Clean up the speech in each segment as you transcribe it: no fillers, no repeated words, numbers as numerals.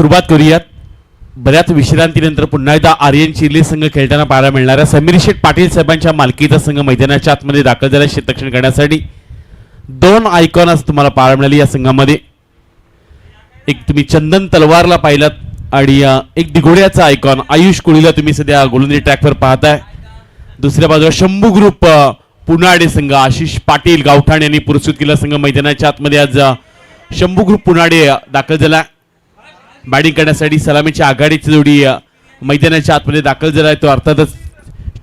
सुरुवात करूयात. बऱ्याच विश्रांतीनंतर पुन्हा एकदा आर्यन चिर्ली संघ खेळताना पाहायला मिळणार आहे. समीर शेठ पाटील साहेबांच्या मालकीचा संघ मैदानाच्या आतमध्ये दाखल झाला क्षेत्ररक्षण करण्यासाठी. दोन आयकॉन आज तुम्हाला पाहायला मिळाली या संघामध्ये. एक तुम्ही चंदन तलवारला पाहिलात आणि एक दिघोड्याचा आयकॉन आयुष कोळीला तुम्ही सध्या गोलंदाजी ट्रॅकवर पाहताय. दुसऱ्या बाजूला शंभू ग्रुप पुनाडे संघ आशिष पाटील गावठाण यांनी पुरस्कृत केला संघ मैदानाच्या आतमध्ये. आज शंभू ग्रुप पुनाडे दाखल झाला बॅटिंग करण्यासाठी. सलामीच्या आघाडीची जोडी मैदानाच्या आतमध्ये दाखल झाला आहे. तो अर्थातच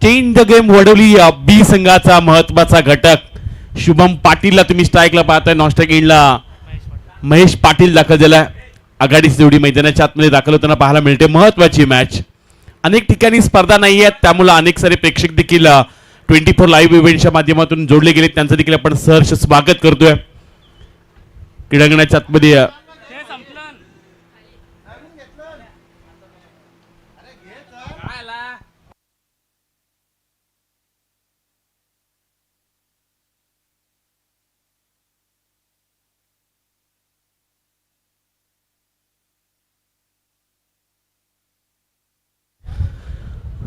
चेंज द गेम वडवली बी संघाचा महत्वाचा घटक शुभम पाटीलला तुम्ही स्ट्राईकला पाहताय. नॉन स्ट्राईक एंडला महेश पाटील दाखल झाला. आघाडीची जोडी मैदानाच्या आतमध्ये दाखल होताना पाहायला मिळते. महत्वाची मॅच. अनेक ठिकाणी स्पर्धा नाही आहेत त्यामुळे अनेक सारे प्रेक्षक देखील 24 लाईव्ह इव्हेंटच्या माध्यमातून जोडले गेले. त्यांचं देखील आपण सहर्ष स्वागत करतोय. क्रीडांगणाच्या आतमध्ये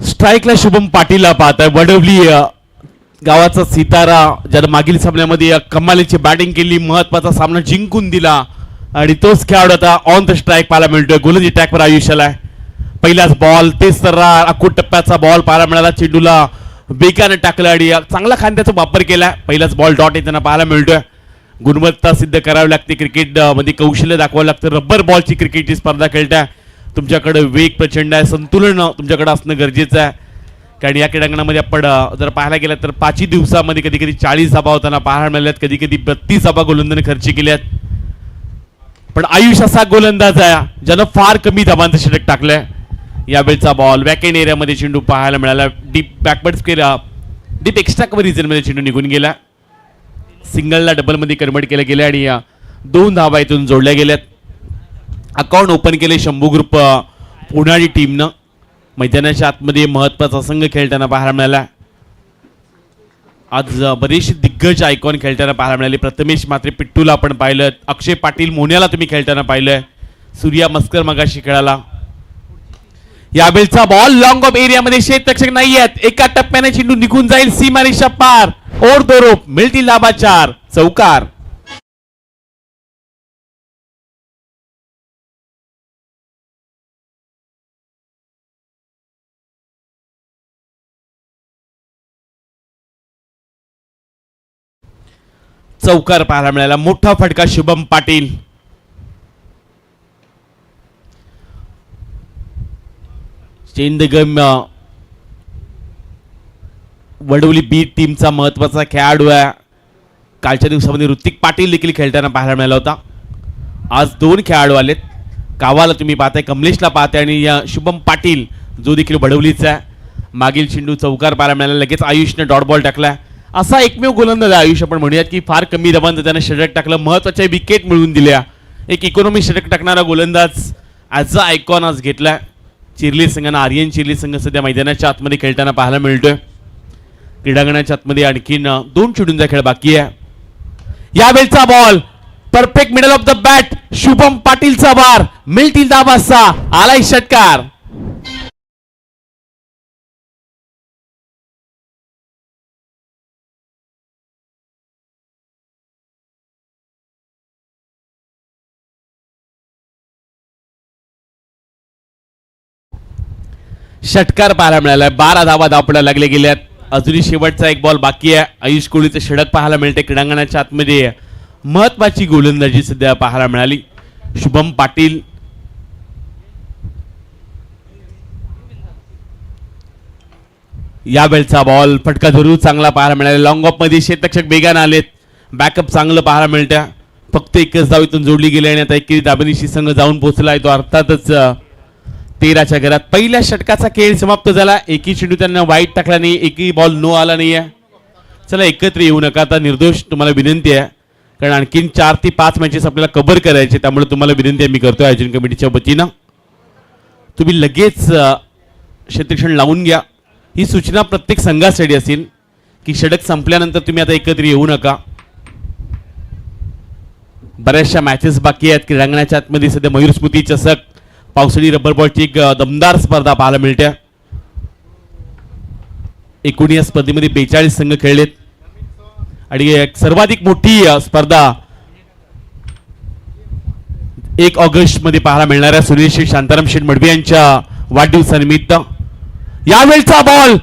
स्ट्राईकला शुभम पाटीलला पाहताय. वडवली गावाचा सितारा ज्यानं मागील सामन्यामध्ये कमालीची बॅटिंग केली, महत्वाचा सामना जिंकून दिला आणि तोच खेळाडू आता ऑन द स्ट्राईक पाहायला मिळतोय. गोलंदाजी ट्रॅकवर आयुष्याला पहिलाच बॉल तेच तर अकोट टप्प्याचा बॉल पाहायला मिळाला. चेंडूला बेकाने टाकलं आणि चांगला खांद्याचा वापर केला. पहिलाच बॉल डॉट येताना पाहायला मिळतोय. गुणवत्ता सिद्ध करावी लागते क्रिकेट मध्ये, कौशल्य दाखवावं लागतं. रबर बॉलची क्रिकेटची स्पर्धा खेळताय. तुमच्याकडे वेग प्रचंड आहे, संतुलन तुमच्याकडे असणं गरजेचं आहे. कारण या क्रीडांगणामध्ये आपण जर पाहायला गेलं तर 5 दिवसामध्ये कधी कधी 40 धाबा होताना पाहायला मिळाल्यात, कधी कधी 32 धाबा गोलंदाजाने खर्च केल्यात. पण आयुष असा गोलंदाज आहे ज्यानं फार कमी धाबांचं षटक टाकलंय. यावेळचा बॉल बॅकएंड एरियामध्ये चेंडू पाहायला मिळाला. डीप बॅकवर्ड केला, डीप एक्स्ट्रा कव्हर रिजनमध्ये चेंडू निघून गेला. सिंगलला डबलमध्ये कन्वर्ट केलं गेलं आणि 2 धाबा इथून जोडल्या गेल्यात. अकाउंट ओपन केले शंभू ग्रुप पुणारी टीमनं. मैदानाच्या आतमध्ये महत्वाचा संघ खेळताना पाहायला मिळाला. आज बरेचसे दिग्गज आयकॉन खेळताना पाहायला मिळाले. प्रथमेश मात्रे पिट्टूला आपण पाहिलं, अक्षय पाटील मोन्याला तुम्ही खेळताना पाहिलंय, सूर्या मस्कर मगाशी खेळाला. यावेळचा बॉल लॉंग ऑफ एरियामध्ये क्षेत्ररक्षक नाही आहेत. एका टप्प्याने चेंडू निघून जाईल सीमारेषा पार. ओर दोरोप मिळतील धाबा 4. चौकार. चौकार पाहायला मिळाला. मोठा फटका Shubham Patil. Change the game Vadavali B टीमचा महत्वाचा खेळाडू आहे. कालच्या दिवसामध्ये ऋतिक पाटील देखील खेळताना पाहायला मिळाला होता. आज 2 खेळाडू आलेत. कावाला तुम्ही पाहताय, कमलेशला पाहताय आणि या शुभम पाटील जो देखील वडवलीचा आहे. मागील चेंडू चौकार पाहायला मिळाला. लगेच आयुषने डॉट बॉल टाकला. असा एकमेव गोलंदाज आयुष आपण म्हणूयात की फार कमी दबानं त्याने षटक टाकलं, महत्वाच्या विकेट मिळवून दिल्या. एक इकॉनॉमी षटक टाकणारा गोलंदाज ॲज अ आयकॉन आज घेतला. चिर्ली संघानं आर्यन चिर्ली संघ सध्या मैदानाच्या आतमध्ये खेळताना पाहायला मिळतोय. क्रीडांगणाच्या आतमध्ये आणखीन 2 चेंडूंचा खेळ बाकी आहे. यावेळचा ball perfect middle of the bat Shubham पाटीलचा बार. मिळतील धाबा 6. आलाय षटकार. षटकार पाहायला मिळालाय. 12 धावा धावपड्या लागले गेल्यात. अजूनही शेवटचा एक बॉल बाकी आहे. आयुष कोळीचं षटक पाहायला मिळते. क्रीडांगणाच्या आतमध्ये महत्वाची गोलंदाजी सध्या पाहायला मिळाली. शुभम पाटील यावेळचा बॉल फटका जरूर चांगला पाहायला मिळाला. लॉंग ऑफ मध्ये क्षेत्ररक्षक बेगान आलेत. बॅकअप चांगलं पाहायला मिळतं. फक्त एकच धाव इथून जोडली गेली आणि आता 21 धाबांनी संघ जाऊन पोहोचलाय. तो अर्थातच 13च्या घरात. पहिल्या षटकाचा खेळ समाप्त झाला. एकही चेंडू त्यांना वाईट टाकला नाही, एकही बॉल नो आला नाहीये. चला एकत्र येऊ नका आता. निर्दोष तुम्हाला विनंती आहे, कारण आणखीन 4 ते 5 मॅचेस आपल्याला कव्हर करायचे. त्यामुळे तुम्हाला विनंती आहे मी करतोय आयोजन कमिटीच्या वतीनं, तुम्ही लगेच क्षेत्ररक्षण लावून घ्या. ही सूचना प्रत्येक संघासाठी असेल की षटक संपल्यानंतर तुम्ही आता एकत्र येऊ नका. बऱ्याचशा मॅचेस बाकी आहेत. क्रीडांगणाच्या आतमध्ये सध्या मयूर स्मृती चषक पावसाळी रबर बॉलची एक दमदार स्पर्धा पाहायला मिळते. एकूण या स्पर्धेमध्ये 42 संघ खेळलेत आणि एक सर्वाधिक मोठी स्पर्धा 1 ऑगस्ट मध्ये पाहायला मिळणाऱ्या सुनील शेठ शांताराम शेठ मडवी यांच्या वाढदिवसानिमित्त. यावेळचा बॉल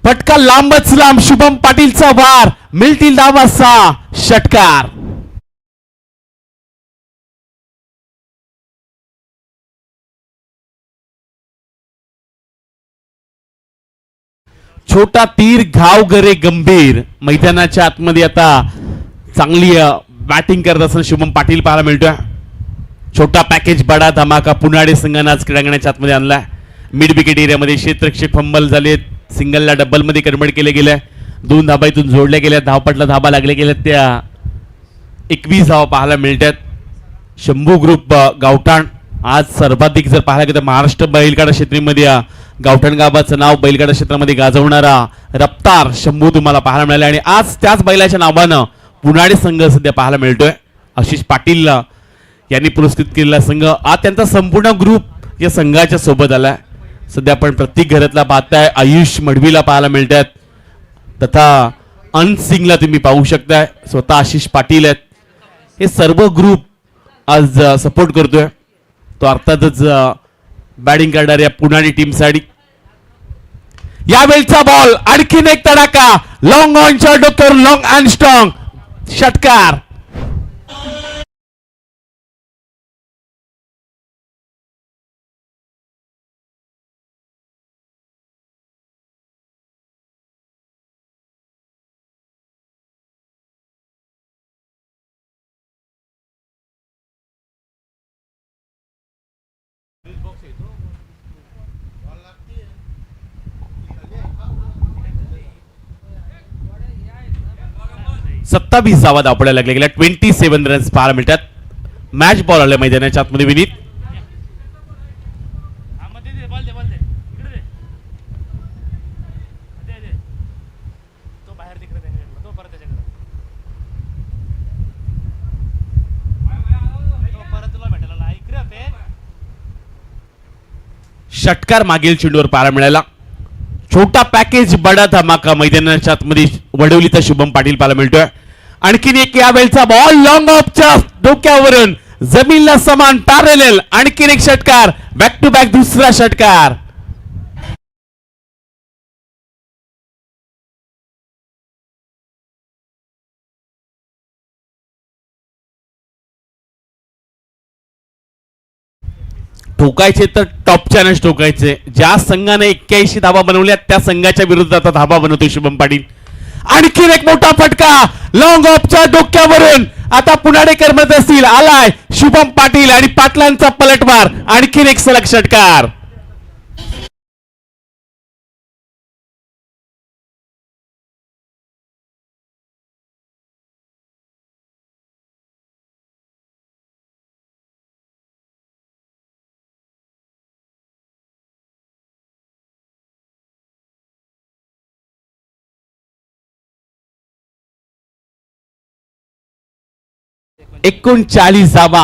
फटका लांबच लांब, शुभम पाटीलचा वार, मिळतील धावाचा षटकार. छोटा तीर घाव गरे गंभीर. मैदानाच्या आतमध्ये आता चांगली बॅटिंग करत असताना शुभम पाटील पाहायला मिळतोय. छोटा पॅकेज बडा धमाका पुनाडे संघाने आज क्रीडांगणाच्या आतमध्ये आणलाय. मिड विकेट एरियामध्ये क्षेत्ररक्षक फंबल झालेत, सिंगलला डबल मध्ये कन्वर्ट केले गेले, 2 धाबा इथून जोडल्या गेल्या, धावपटला धाबा लागले गेल्या, त्या 21 धावा पाहायला मिळतात. शंभू ग्रुप गावठाण आज सर्वाधिक जर पाहायला गेलं तर महाराष्ट्र बैलगाडा क्षेत्रामध्ये गावठाण गावाचं नाव बैलगाडा क्षेत्रामध्ये गाजवणारा रफ्तार शंभू तुम्हाला पाहायला मिळाले आणि आज त्याच बैलाच्या नावानं पुनाडे संघ सध्या पाहायला मिळतोय. आशिष पाटील यांनी पुरस्कृत केलेला संघ आज त्यांचा संपूर्ण ग्रुप या संघाच्या सोबत आलाय. सध्या आपण प्रत्येक घरातला पाहताय. आयुष मडवीला पाहायला मिळतात तथा अनसिंगला तुम्ही पाहू शकताय. स्वतः आशिष पाटील आहेत. हे सर्व ग्रुप आज सपोर्ट करतोय. तो अर्थातच बॅटिंग करणाऱ्या पुनाडी टीमसाठी. यावेळचा बॉल आणखीन एक तडाखा, लॉंग ऑनच्या डॉक्टर लॉंग अँड स्ट्रॉंग षटकार. सत्तावीस धावा धावपड्या लागल्या गेल्या. 27 रन्स पाहायला मिळतात. मॅच बॉल आले मैदानाच्या आतमध्ये. विनीत षटकार मागील चेंडूवर पाहायला मिळाला. छोटा पॅकेज बडा धमाका मैदानाच्या आतमध्ये वडवलीचा शुभम पाटील पाहायला मिळतोय. आणखीन एक यावेळचा बॉल लॉंग ऑफच्या डोक्यावरून जमीनला समान पॅरलल. आणखीन एक षटकार, बॅक टू बॅक दुसरा षटकार. ठोकायचे तर टॉपच्यानच ठोकायचे. ज्या संघाने 81 धाबा बनवल्या त्या संघाच्या विरोधात धाबा बनवतोय शुभम पाटील. आणखीन एक मोठा फटका लॉंग ऑफच्या डोक्यावरून. आता पुनाडेकर म्हणत असतील आलाय शुभम पाटील आणि पाटलांचा पलटवार. आणखीन एक सलग षटकार. एकूण 40 धावा.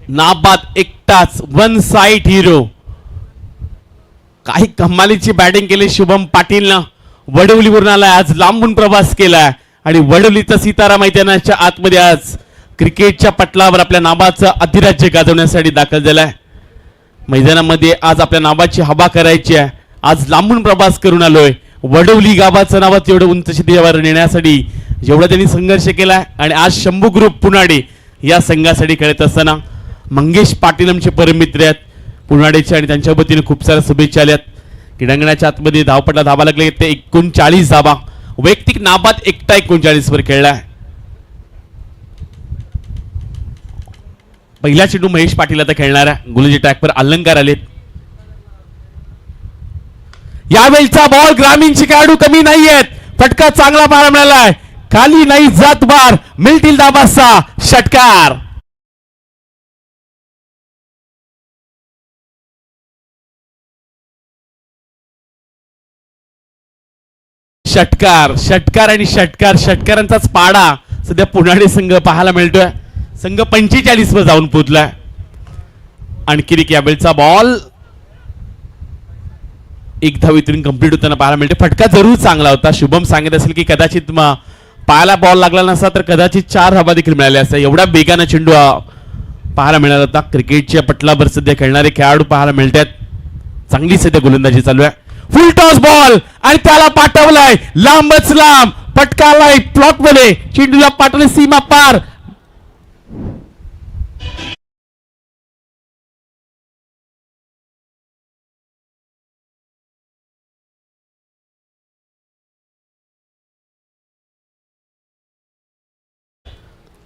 नाबाद एकटाच वन साइड हिरो. काही कमालीची बॅटिंग केली शुभम पाटीलनं. वडवलीवरून आलाय, आज लांबून प्रवास केलाय आणि वडवलीचा सितारा मैदानाच्या आतमध्ये आज क्रिकेटच्या पटलावर आपल्या नावाचं अधिराज्य गाजवण्यासाठी दाखल झालाय. मैदानामध्ये आज आपल्या नावाची हवा करायची आहे. आज लांबून प्रवास करून आलोय. वडवली गावाचं नावात एवढं उंच शिखरावर नेण्यासाठी जेवढा त्यांनी संघर्ष केलाय आणि आज शंभू ग्रुप पुनाडे या संघासाठी खेळत असताना मंगेश पाटील आमचे परममित्र आहेत पुनाडेचे आणि त्यांच्या वतीने खूप साऱ्या शुभेच्छा आल्यात. क्रीडांगणाच्या आतमध्ये धावपटला धावा लागले ते 39 धावा. वैयक्तिक नाबाद एकटा 39 वर खेळलाय. पहिला चेंडू महेश पाटील आता खेळणाऱ्या गोलंदाजी ट्रॅकवर अलंकार आलेत. यावेळचा बॉल ग्रामीणचे खेळाडू कमी नाहीयेत. फटका चांगला पाहायला मिळालाय. खाली नाही जात बार, मिळतील दाबाचा षटकार. षटकार षटकार आणि षटकार. षटकारांचाच पाडा सध्या पुनाडे संघ पाहायला मिळतोय. संघ 45 वर जाऊन पोहोचलाय. आणखी एक यावेळचा बॉल एक धावीतून कंप्लीट होताना पाहायला मिळते. फटका जरूर चांगला होता. शुभम सांगत असेल की कदाचित पायाला बॉल लागला नसता तर कदाचित 4 धाबा देखील मिळाल्या असत्या. एवढा वेगानं चेंडू पाहायला मिळाला होता. क्रिकेटच्या पटलावर सध्या खेळणारे खेळाडू पाहायला मिळतात. चांगली सध्या गोलंदाजी चालू आहे. फुल टॉस बॉल आणि त्याला पाठवलाय लांबच लांब पटकालाय प्लॉट मध्ये चेंडूला पाठवले सीमा पार.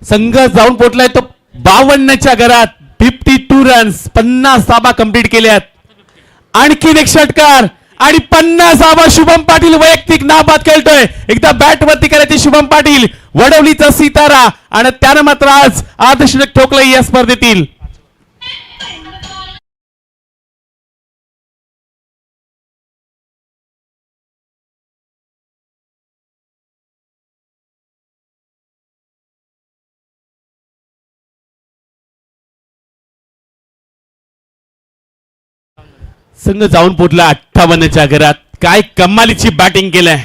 संघ जाऊन पोहोचलाय तो 52च्या घरात. 52 रन्स 50 धाबा कंप्लीट केल्यात. आणखीन एक षटकार आणि 50 धाबा. शुभम पाटील वैयक्तिक नाबाद खेळतोय. एकदा बॅट वरती करायचे शुभम पाटील वडवलीचा सितारा आणि त्यानं मात्र आज अर्धशतक ठोकलंय या स्पर्धेतील. संघ जाऊन पोहोचला 58च्या घरात. काय कमालीची बॅटिंग केलंय.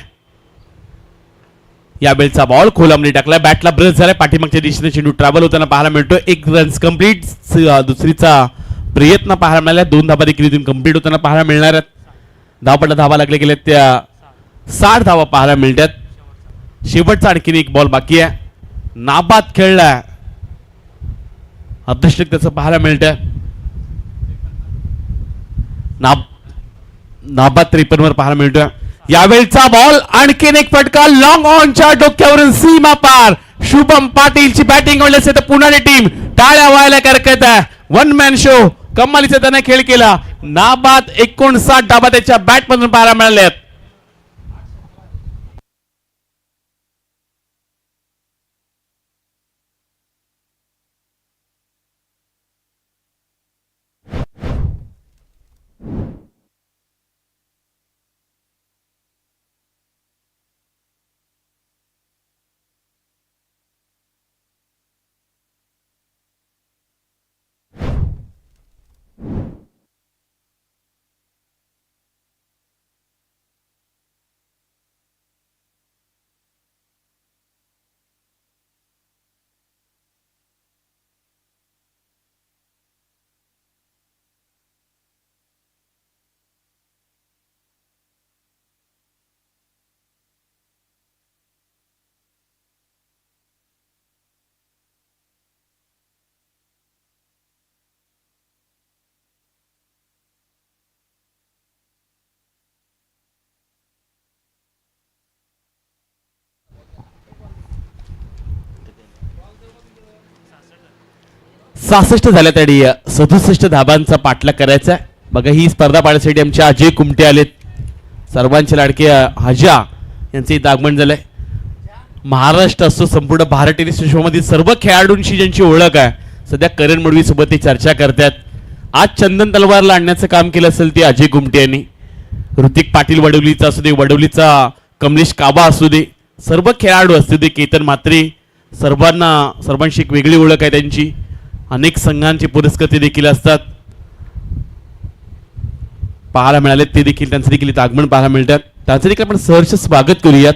यावेळचा बॉल खोलामध्ये टाकलाय. बॅटला ब्रश झालाय. पाठीमागच्या दिशेने चेंडू ट्रॅव्हल होताना पाहायला मिळतो. 1 रन्स कंप्लीट. दुसरीचा प्रयत्न पाहायला मिळाला. 2 धाबा देखील इथून कंप्लीट होताना पाहायला मिळणार आहेत. धावपट्टा धाबा लागले गेले त्या 60 धावा पाहायला मिळतात. शेवटचा आणखीन एक बॉल बाकी आहे. नाबाद खेळलाय. अर्धशतक त्याचं पाहायला मिळतंय. नाबाद 53 वर पाहायला मिळतोय. यावेळचा बॉल आणखीन एक फटका लॉंग ऑनच्या डोक्यावरून सीमा पार. शुभम पाटीलची बॅटिंग आवडली तर पुण्याची टीम टाळ्या व्हायला करत आहे. 1 मॅन शो कमालीचा त्याने खेळ केला. नाबाद 59 धाबा त्याच्या बॅट मधून पाहायला मिळाले. 66 झाल्या तरी 67 धाबांचा पाठलाग करायचा आहे. बघा ही स्पर्धा पाहण्यासाठी आमचे अजय कुमटे आलेत. सर्वांचे लाडके हजा यांचे इथं आगमन झालंय. महाराष्ट्र असो संपूर्ण भारत टेनिस विश्वामधील सर्व खेळाडूंशी ज्यांची ओळख आहे सध्या करण मडवी सोबत ते चर्चा करतात. आज चंदन तलवारला आणण्याचं काम केलं असेल ते अजय कुमटे यांनी. ऋतिक पाटील वडवलीचा असू दे, वडवलीचा कमलेश काबा असू दे, सर्व खेळाडू असू दे, केतन म्हात्रे, सर्वांशी एक वेगळी ओळख आहे त्यांची. अनेक संघांचे पुरस्कार देखील असतात पाहायला मिळाले. ते देखील त्यांचं देखील इथं आगमन पाहायला मिळतात. त्यांचं देखील आपण सहर्ष स्वागत करूयात.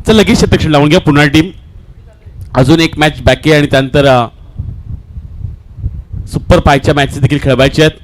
चल लगेच शतक लावून घ्या पुन्हा टीम. अजून एक मॅच बाकी आहे आणि त्यानंतर सुपर 5च्या मॅचेस देखील खेळवायचे आहेत.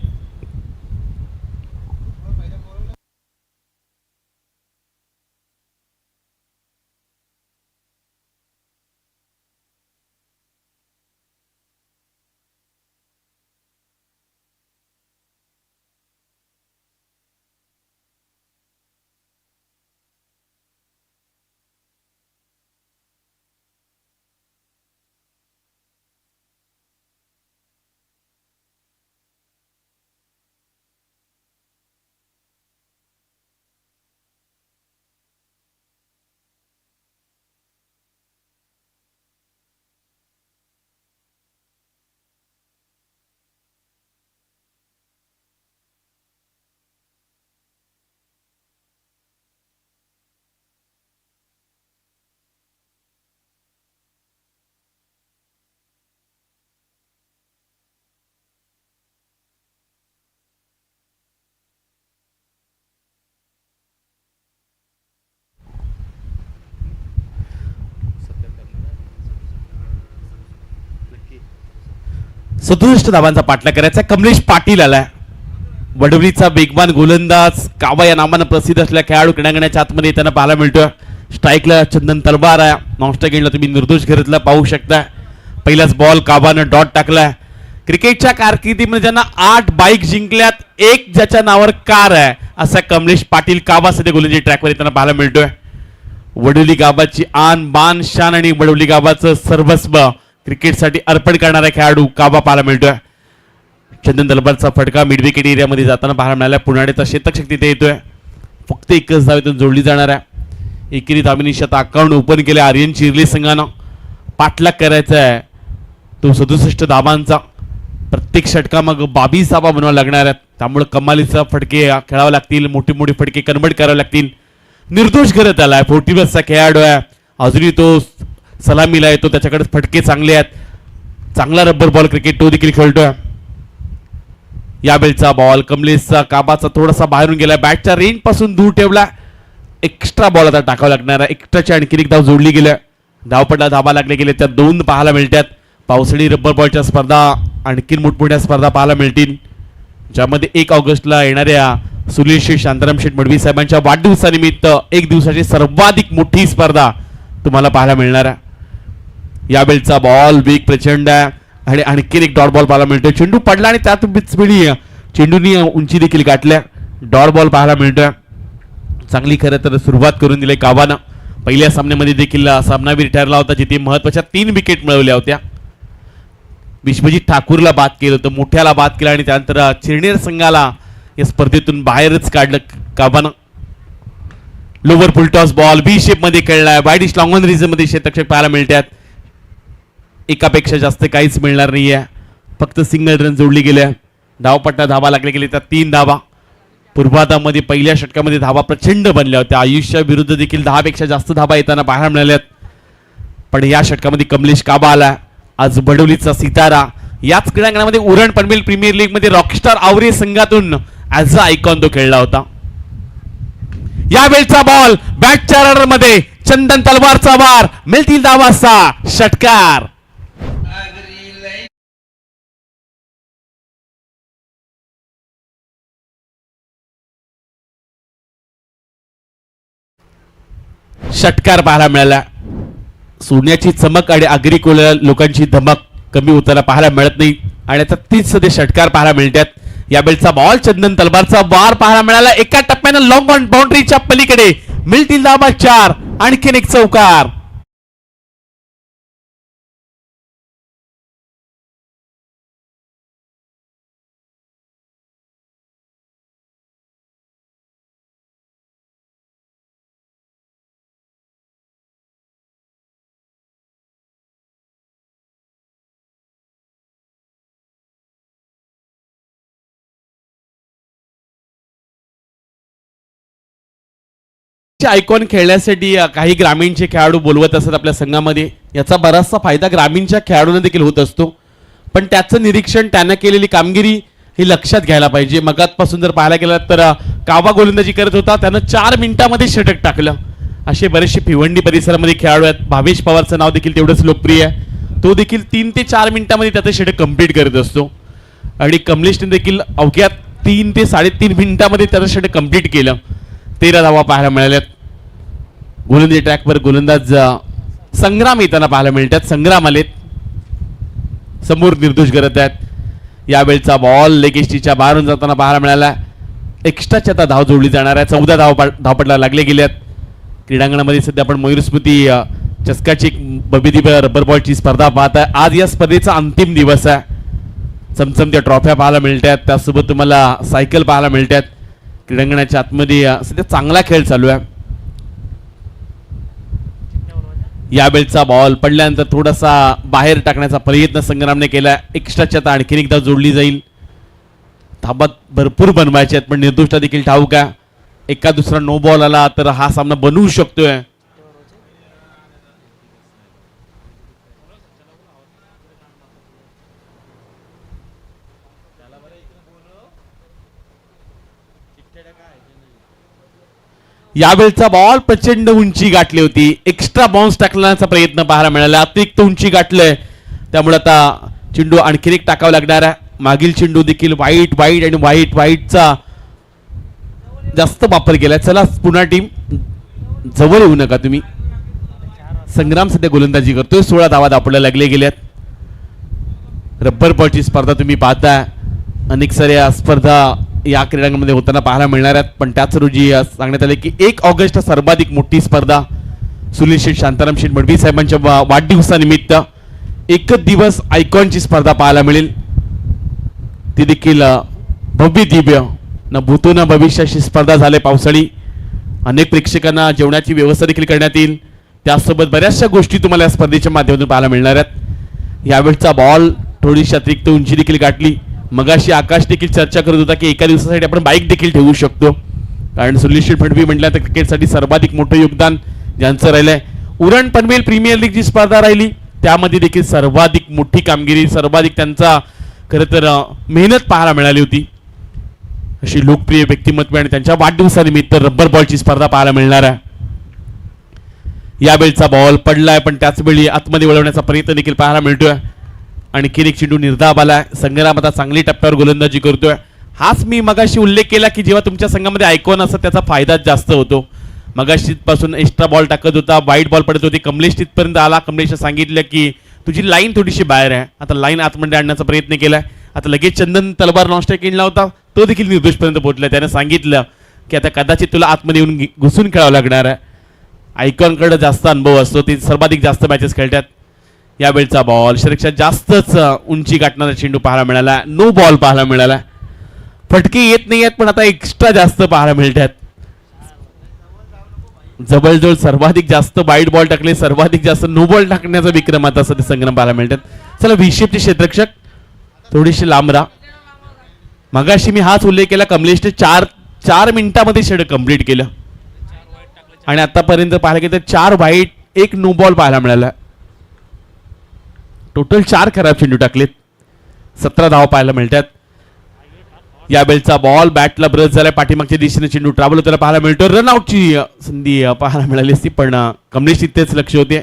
67 धावांचा पाठलाग करायचा. कमलेश पाटील आलाय. वडवलीचा वेगवान गोलंदाज, कावा या नावानं प्रसिद्ध असलेला खेळाडू क्रीडांगणाच्या आतमध्ये येताना पाहायला मिळतोय. स्ट्राईकला चंदन तलवार आहे. नॉनस्ट्राईक एंडला तुम्ही निर्दोष घरातला पाहू शकता. पहिलाच बॉल काबानं डॉट टाकलाय. क्रिकेटच्या कारकिर्दीमध्ये ज्यांना 8 बाईक जिंकल्यात, एक ज्याच्या नावावर कार आहे असा कमलेश पाटील काबा सध्या गोलंदाजी ट्रॅकवर येताना पाहायला मिळतोय. वडवली गावाची आन बान शान आणि वडवली गावाचं सर्वस्व क्रिकेटसाठी अर्पण करणारा खेळाडू काबा पाहायला मिळतोय. चंदन तलवारचा फटका मिड विकेट एरियामध्ये जाताना पाहायला मिळाला. पुण्याचा शतक तिथे येतोय. फक्त एकच धावेतून जोडली जाणार आहे. एकेरी धावेनी शत अकाउंट ओपन केले आर्यन चिरले संघानं. पाठलाग करायचा आहे तो 67 धावांचा. प्रत्येक षटका मग 22 धावा बनवावं लागणार आहेत. त्यामुळे कमालीचा फटके खेळावे लागतील. मोठे मोठे फटके कन्वर्ट करावे लागतील. निर्दोष करत आलाय. 40 खेळाडू आहे. अजूनही तो सलामीला येतो. त्याच्याकडे फटके चांगले आहेत. चांगला रब्बर बॉल क्रिकेट तो देखील खेळतोय. यावेळचा बॉल कमलेशचा काबाचा थोडासा बाहेरून गेला. बॅटच्या रेंज पासून दूर ठेवला. एक्स्ट्रा बॉल आता टाकावा लागणार आहे. एक्स्ट्राची आणखी एक धाव जोडली गेल्या. धावपटला धाबा लागले गेले त्या 2 पाहायला मिळतात. पावसाळी रब्बर बॉलच्या स्पर्धा आणखीन मोठमोठ्या स्पर्धा पाहायला मिळतील, ज्यामध्ये 1 ऑगस्टला येणाऱ्या सुनील शेठ शांताराम शेठ मडवी साहेबांच्या वाढदिवसानिमित्त 1 दिवसाची सर्वाधिक मोठी स्पर्धा तुम्हाला पाहायला मिळणार आहे. यावेळचा बॉल वेग प्रचंड आहे आणि आणखीन एक डॉट बॉल पाहायला मिळतोय. चेंडू पडला आणि त्यात वेळी चेंडूनी उंची देखील गाठल्या. डॉट बॉल पाहायला मिळतोय. चांगली खरं तर सुरुवात करून दिली कावानं. पहिल्या सामन्यामध्ये देखील सामनावीर ठरला होता, जिथे महत्वाच्या 3 विकेट मिळवल्या होत्या. विश्वजित ठाकूरला बाद केलं होतं, मोठ्याला बाद केला आणि त्यानंतर चिरनेर संघाला या स्पर्धेतून बाहेरच काढलं काबानं. लोवर फुलटॉस बॉल बी शेप मध्ये खेळलाय. वाईडिश लॉंग ऑन रिझन मध्ये शतक पाहायला मिळतात. एकापेक्षा जास्त काहीच मिळणार नाहीये. फक्त सिंगल रन जोडली गेल्या. धावपट्टा धावा लागले गेले त्या 3 धावा. पूर्वार्धामध्ये पहिल्या षटकामध्ये धावा प्रचंड बनल्या होत्या. आयुष्या विरुद्ध देखील 10 पेक्षा जास्त धावा येताना पाहायला मिळाल्यात. पण या षटकामध्ये कमलेश काबा आला. आज बडोलीचा सितारा याच क्रीडांगणामध्ये उरण पनवेल प्रीमियर लीग मध्ये रॉकस्टार आवरे संघातून ॲज अ आयकॉन तो खेळला होता. यावेळचा बॉल बॅटच्या रनर मध्ये चंदन तलवारचा वार. मिळतील धावाचा षटकार. षटकार पाहायला मिळाला. सोन्याची चमक आणि आगरी कोल्या लोकांची धमक कमी होताना पाहायला मिळत नाही आणि आता 30 सध्या षटकार पाहायला मिळतात. यावेळचा बॉल चंदन तलवारचा वार पाहायला मिळाला. एका टप्प्यानं लॉंग ऑन बाउंड्रीच्या पलीकडे. मिळतील धावा 4. आणखीन एक चौकार. आयकॉन खेळण्यासाठी काही ग्रामीणचे खेळाडू बोलवत असतात आपल्या संघामध्ये. याचा बराचसा फायदा ग्रामीणच्या खेळाडूंना देखील होत असतो. पण त्याचं निरीक्षण त्यानं केलेली कामगिरी हे लक्षात घ्यायला पाहिजे. मगातपासून जर पाहायला गेलं तर कावा गोलंदाजी करत होता, त्यानं 4 मिनिटांमध्ये षटक टाकलं. असे बरेचसे भिवंडी परिसरामध्ये खेळाडू आहेत. भावेश पवारचं नाव देखील तेवढंच लोकप्रिय आहे. तो देखील 3 ते 4 मिनिटांमध्ये त्याचं षटक कंप्लीट करत असतो. आणि कमलेशने देखील अवघ्या 3 ते 3.5 मिनिटांमध्ये त्याचं षटक कंप्लीट केलं. 13 धावा पाहायला मिळाल्यात. गोलंदाजी ट्रॅकवर गोलंदाज संग्राम येताना पाहायला मिळतात. संग्राम आलेत. समोर निर्दोष करत आहेत. यावेळचा बॉल लेगेस्टीच्या बाहेरून जाताना पाहायला मिळाला. एक्स्ट्राची आता धाव जोडली जाणार आहे. 14 धावपटला लागले गेल्यात. क्रीडांगणामध्ये सध्या आपण मयूर स्मृती चस्काची बबिदी रबर बॉलची स्पर्धा पाहत आहे. आज या स्पर्धेचा अंतिम दिवस आहे. चमचमत्या ट्रॉफ्या पाहायला मिळतात. त्यासोबत तुम्हाला सायकल पाहायला मिळतात. क्रीडांगणाच्या आतमध्ये सध्या चांगला खेळ चालू आहे. यावेळचा बॉल पडल्यानंतर थोडासा बाहेर टाकण्याचा प्रयत्न संग्रामने केला. एक्स्ट्राच्या आता आणखीन एकदा जोडली जाईल. धाबा भरपूर बनवायचे आहेत, पण निर्दोषता देखील ठाऊक आहे. एका दुसरा नो बॉल आला तर हा सामना बनवू शकतोय. यावेळचा बॉल प्रचंड उंची गाठली होती. एक्स्ट्रा बाउन्स टाकण्याचा प्रयत्न पाहायला मिळाला. अतिरिक्त उंची गाठलंय, त्यामुळे आता चेंडू आणखीन एक टाकावा लागणार आहे. मागील चेंडू देखील वाईट वाईट आणि वाईटचा जास्त वापर केलाय. चला पुन्हा टीम जवळ येऊ नका तुम्ही. संग्राम सध्या गोलंदाजी करतोय. 16 धावा आपल्याला लागले गेल्यात. रब्बर बॉलची स्पर्धा तुम्ही पाहताय. अनेक साऱ्या स्पर्धा या क्रीडांगणामध्ये होताना पाहायला मिळणार आहेत. पण त्याच रोजी सांगण्यात आले की 1 ऑगस्ट सर्वाधिक मोठी स्पर्धा सुनील शेठ शांताराम शेठ मडवी साहेबांच्या वाढदिवसानिमित्त एकच दिवस आयकॉनची स्पर्धा पाहायला मिळेल. ती देखील भव्य दिव्य न भूतो न भविष्याची स्पर्धा झाली. पावसाळी अनेक प्रेक्षकांना जेवणाची व्यवस्था देखील करण्यात येईल. त्यासोबत बऱ्याचशा गोष्टी तुम्हाला या स्पर्धेच्या माध्यमातून पाहायला मिळणार आहेत. यावेळचा बॉल थोडीशी अतिरिक्त उंची देखील गाठली. मगाशी आकाश देखील चर्चा करत होता की एका दिवसासाठी आपण बाईक देखील ठेवू शकतो. कारण सुनील शेठ मडवी म्हटलं तर क्रिकेटसाठी सर्वाधिक मोठं योगदान ज्यांचं राहिलंय. उरण पनवेल प्रीमियर लीगची स्पर्धा राहिली. त्यामध्ये देखील सर्वाधिक मोठी कामगिरी सर्वाधिक त्यांचा खरं तर मेहनत पाहायला मिळाली होती. अशी लोकप्रिय व्यक्तिमत्व आणि त्यांच्या वाढदिवसानिमित्त रब्बर बॉलची स्पर्धा पाहायला मिळणार आहे. यावेळचा बॉल पडलाय पण त्याच वेळी आतमध्ये वळवण्याचा प्रयत्न देखील पाहायला मिळतोय. आणखीन एक चेंडू निर्धाव आलाय. संग्राम आता चांगली टप्प्यावर गोलंदाजी करतोय. हाच मी मगाशी उल्लेख केला की जेव्हा तुमच्या संघामध्ये आयकॉन असतं त्याचा फायदाच जास्त होतो. मगाशी पासून एक्स्ट्रा बॉल टाकत होता. वाईट बॉल पडत होती. कमलेश तिथपर्यंत आला. कमलेशने सांगितलं की तुझी लाईन थोडीशी बाहेर आहे. आता लाईन आतमध्ये आणण्याचा प्रयत्न केलाय. आता लगेच चंदन तलवार नॉनस्ट्राईक इनला होता. तो देखील निर्दोषपर्यंत पोहोचला. त्याने सांगितलं की आता कदाचित तुला आतमध्ये येऊन घुसून खेळावं लागणार आहे. आयकॉनकडे जास्त अनुभव असतो. ते सर्वाधिक जास्त मॅचेस खेळतात. यावेळचा बॉल शरीराच्या जास्तच उंची गाठणारा चेंडू पाहायला मिळाला. नो बॉल पाहायला मिळाला. फटके येत नाही आहेत पण आता एक्स्ट्रा जास्त पाहायला मिळतात. जवळजवळ सर्वाधिक जास्त वाईट बॉल टाकले. सर्वाधिक जास्त नो बॉल टाकण्याचा विक्रम आता सध्या संग्राम पाहायला मिळतात. चला व्हीशेपचे क्षेत्ररक्षक थोडीशी लांब राहा. मगाशी मी हाच उल्लेख केला. कमलेशने 4 मिनिटांमध्ये षटक कंप्लीट केलं आणि आतापर्यंत पाहायला गेलं तर 4 वाईट 1 नो बॉल पाहायला मिळाला. टोटल 4 खराब चेंडू टाकलेत. 17 धावा पाहायला मिळतात. यावेळचा बॉल बॅटला ब्रश झालाय. पाठीमागच्या दिशेने चेंडू ट्रॅव्हल होताना पाहायला मिळतो. रनआउटची संधी पाहायला मिळाली असती पण कमलेश तिथेच लक्ष होते.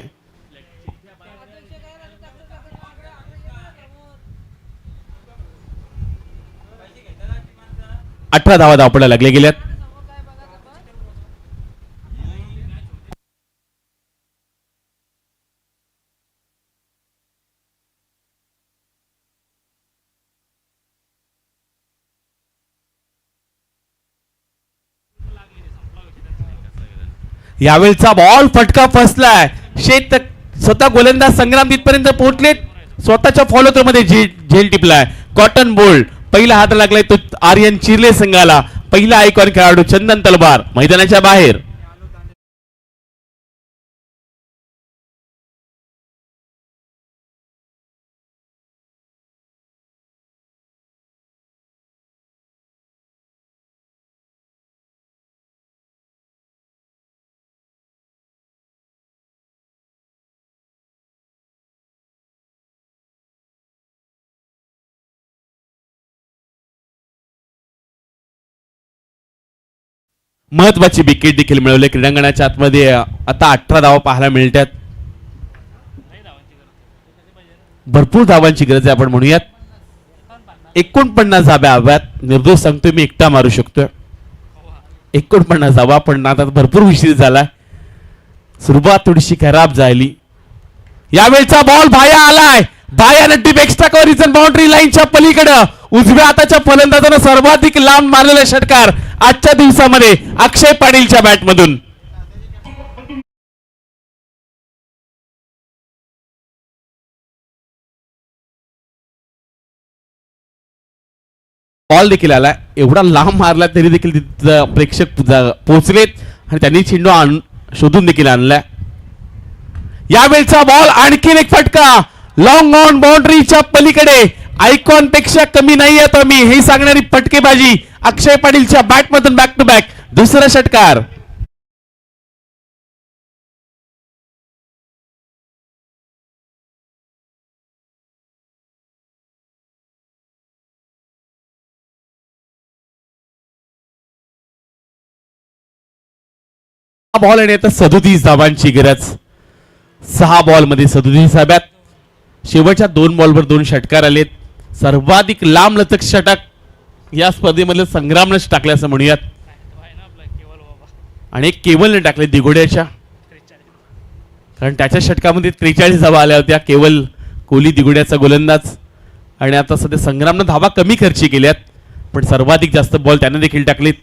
अठरा धावा धावपड्या लागले गेल्यात. यावेळचा बॉल फटका फसलाय. शेत स्वतः गोलंदाज संग्राम तिथपर्यंत पोहोचलेत. स्वतःच्या फॉलो थ्रो मध्ये झेल टिपलाय. कॉटन बोल्ड पहिला हात लागलाय तो आर्यन चिर्ले संघाला. पहिला आयकॉन खेळाडू चंदन तलवार मैदानाच्या बाहेर. महत्वाची विकेट देखील मिळवले. क्रीडांगणाच्या आतमध्ये आता 18 धावा पाहायला मिळतात. भरपूर धावांची गरज आहे आपण म्हणूयात. 49 धावा हव्यात. निर्दोष सांगतोय मी एकटा मारू शकतोय. 49 धावा पण आता भरपूर उशीर झाला. सुरुवात थोडीशी खराब झाली. यावेळचा बॉल बाया आलाय. बाया नड्डीप एक्स्ट्रा कव्हर बाउंड्री लाईनच्या पलीकडे उजव्या हाताच्या फलंदाजानं सर्वाधिक लांब मारलेला षटकार आजच्या दिवसामध्ये अक्षय पाटीलच्या बॅटमधून. बॉल देखील आला. एवढा लांब मारला तरी देखील प्रेक्षक पोहोचलेत आणि त्यांनी चेंडू शोधून देखील आणलाय. यावेळचा बॉल आणखीन एक फटका लॉंग ऑन बाउंड्रीच्या पलीकडे. आयकॉन पेक्षा कमी नाही आहे मी हे सांगणारी फटकेबाजी अक्षय पाटीलच्या बॅटमधून बॅक टू बॅक दुसरा षटकार. बॉल आणि आता 37 धावांची गरज. 6 बॉल मध्ये 37 धाब्यात. शेवटच्या 2 बॉलवर 2 षटकार आलेत. सर्वाधिक लांब लचक षटक या स्पर्धेमधले संग्रामनेच टाकले असं म्हणूयात. आणि केवलने टाकले दिघोड्याच्या, कारण त्याच्या षटकामध्ये 43 धावा आल्या होत्या. केवल कोहली दिघोड्याचा गोलंदाज. आणि आता सध्या संग्रामनं धावा कमी खर्ची केल्यात, पण सर्वाधिक जास्त बॉल त्याने देखील टाकलेत.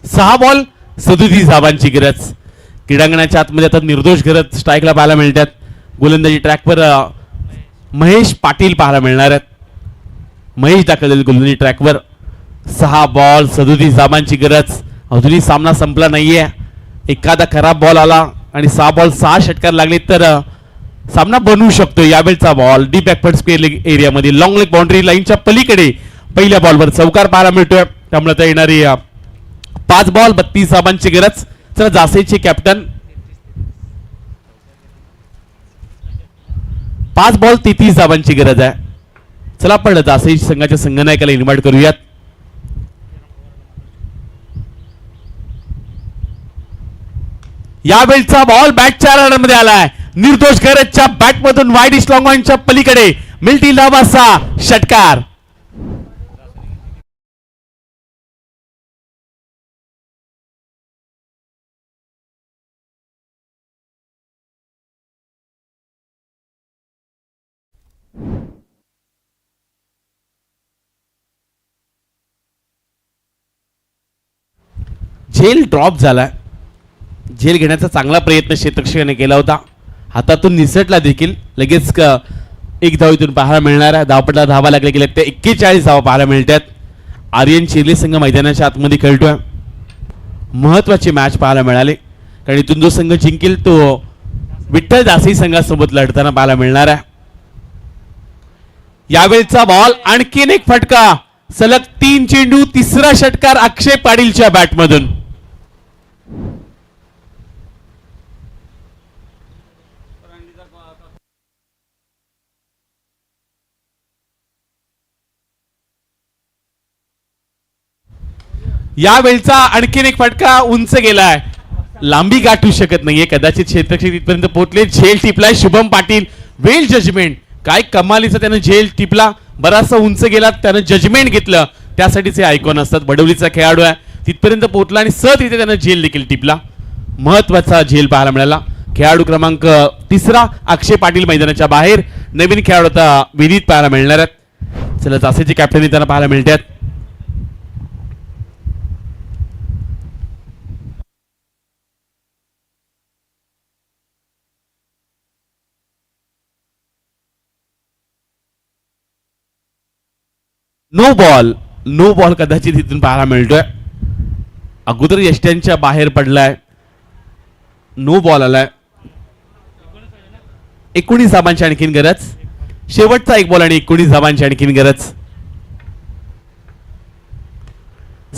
6 बॉल 37 धावांची गरज. क्रीडांगणाच्या आतमध्ये आता निर्दोष गरज स्ट्राईकला पाहायला मिळतात. गोलंदाजी ट्रॅकवर महेश पाटील पाहायला मिळणार आहेत. महेश दाखल गोलंदाजी ट्रॅकवर. 6 बॉल 37 धावांची गरज. अजूनही सामना संपला नाहीये. एखादा खराब बॉल आला आणि 6 बॉल 6 षटकार लागले तर सामना बनवू शकतो. यावेळचा ball deep backward square leg एरियामध्ये लॉंग लेग बाउंड्री लाईनच्या पलीकडे पहिल्या बॉलवर चौकार पाहायला मिळतोय. त्यामुळे आता येणारी 5 बॉल 32 धावांची गरज. चला जासेचे कॅप्टन 5 बॉल 33 धावांची गरज आहे. चला आपण जासे संघाच्या संघनायकाला इन्व्हाइट करूयात. यावेळचा बॉल बॅटच्या रनमध्ये आलाय. निर्दोष गरजच्या बॅटमधून वाईड लॉंग ऑनच्या पलीकडे मिल्टी लावासा षटकार. झेल ड्रॉप झालाय. झेल घेण्याचा चांगला प्रयत्न क्षेत्ररक्षकाने केला होता. हातातून निसटला देखील. लगेच 1 धाव पाहायला मिळणार आहे. धावपटला धावा लागले गेले ते 41 धावा पाहायला मिळतात. आर्यन चिर्ले संघ मैदानाच्या आतमध्ये खेळतोय. महत्वाची मॅच पाहायला मिळाली, कारण इथून जो संघ जिंकेल तो विठ्ठल दासी संघासोबत लढताना पाहायला मिळणार आहे. यावेळचा बॉल आणखीन एक फटका. सलग 3 चेंडू 3रा षटकार अक्षय पाटीलच्या बॅटमधून. यावेळचा आणखीन एक फटका उंच गेलाय. लांबी गाठू शकत नाहीये. कदाचित क्षेत्ररक्षक तिथपर्यंत पोहोचले. झेल टिपलाय शुभम पाटील. वेल जजमेंट. काय कमालीचं त्यानं झेल टिपला. बराचसा उंच गेला, त्यानं जजमेंट घेतलं. त्यासाठीच हे आयकॉन असतात. बडवलीचा खेळाडू आहे. तिथपर्यंत पोहोचला आणि तिथे त्यानं झेल देखील टिपला. महत्वाचा झेल पाहायला मिळाला. खेळाडू क्रमांक 3 अक्षय पाटील मैदानाच्या बाहेर. नवीन खेळाडू आता विनीत पाहायला मिळणार आहेत. चला जासेचे कॅप्टन त्यांना पाहायला मिळतात. नो बॉल कदाचित इथून पाहायला मिळतोय. अगोदर यष्ट्यांच्या बाहेर पडलाय. नो बॉल आलाय. 19 धावांची आणखीन गरज. शेवटचा 1 बॉल आणि 19 धावांची आणखीन गरज.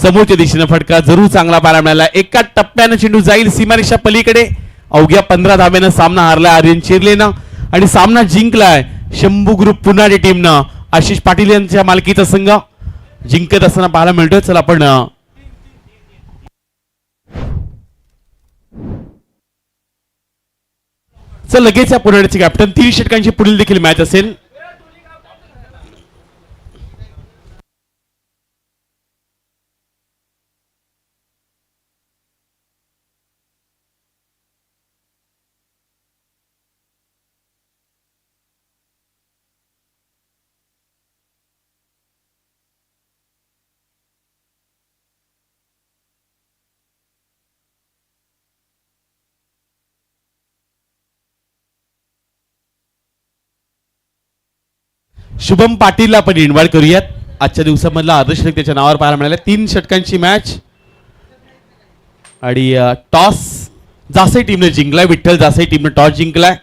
समोरच्या दिशेने फटका जरूर चांगला पाहायला मिळाला. एका टप्प्यानं चेंडू जाईल सीमारेषा पलीकडे. अवघ्या 15 धाब्यानं सामना हारलाय आर्यन चिर्लेनं आणि सामना जिंकलाय शंभू ग्रुप पुनाडी टीमनं. आशिष पाटील यांच्या मालकीचा संघ जिंकत असताना पाहायला मिळतोय. चला आपण लगेच या पुनाडीचे कॅप्टन 30 षटकांची पुढील देखील मॅच असेल. शुभम पाटीलला आपण इन्व्हाइट करूयात. आजच्या दिवसामधला अर्धशतक त्याच्या नावावर पाहायला मिळाले. 3 षटकांची मॅच आणि टॉस जासे टीमने जिंकलाय. विठ्ठल जासे टीमने टॉस जिंकलाय.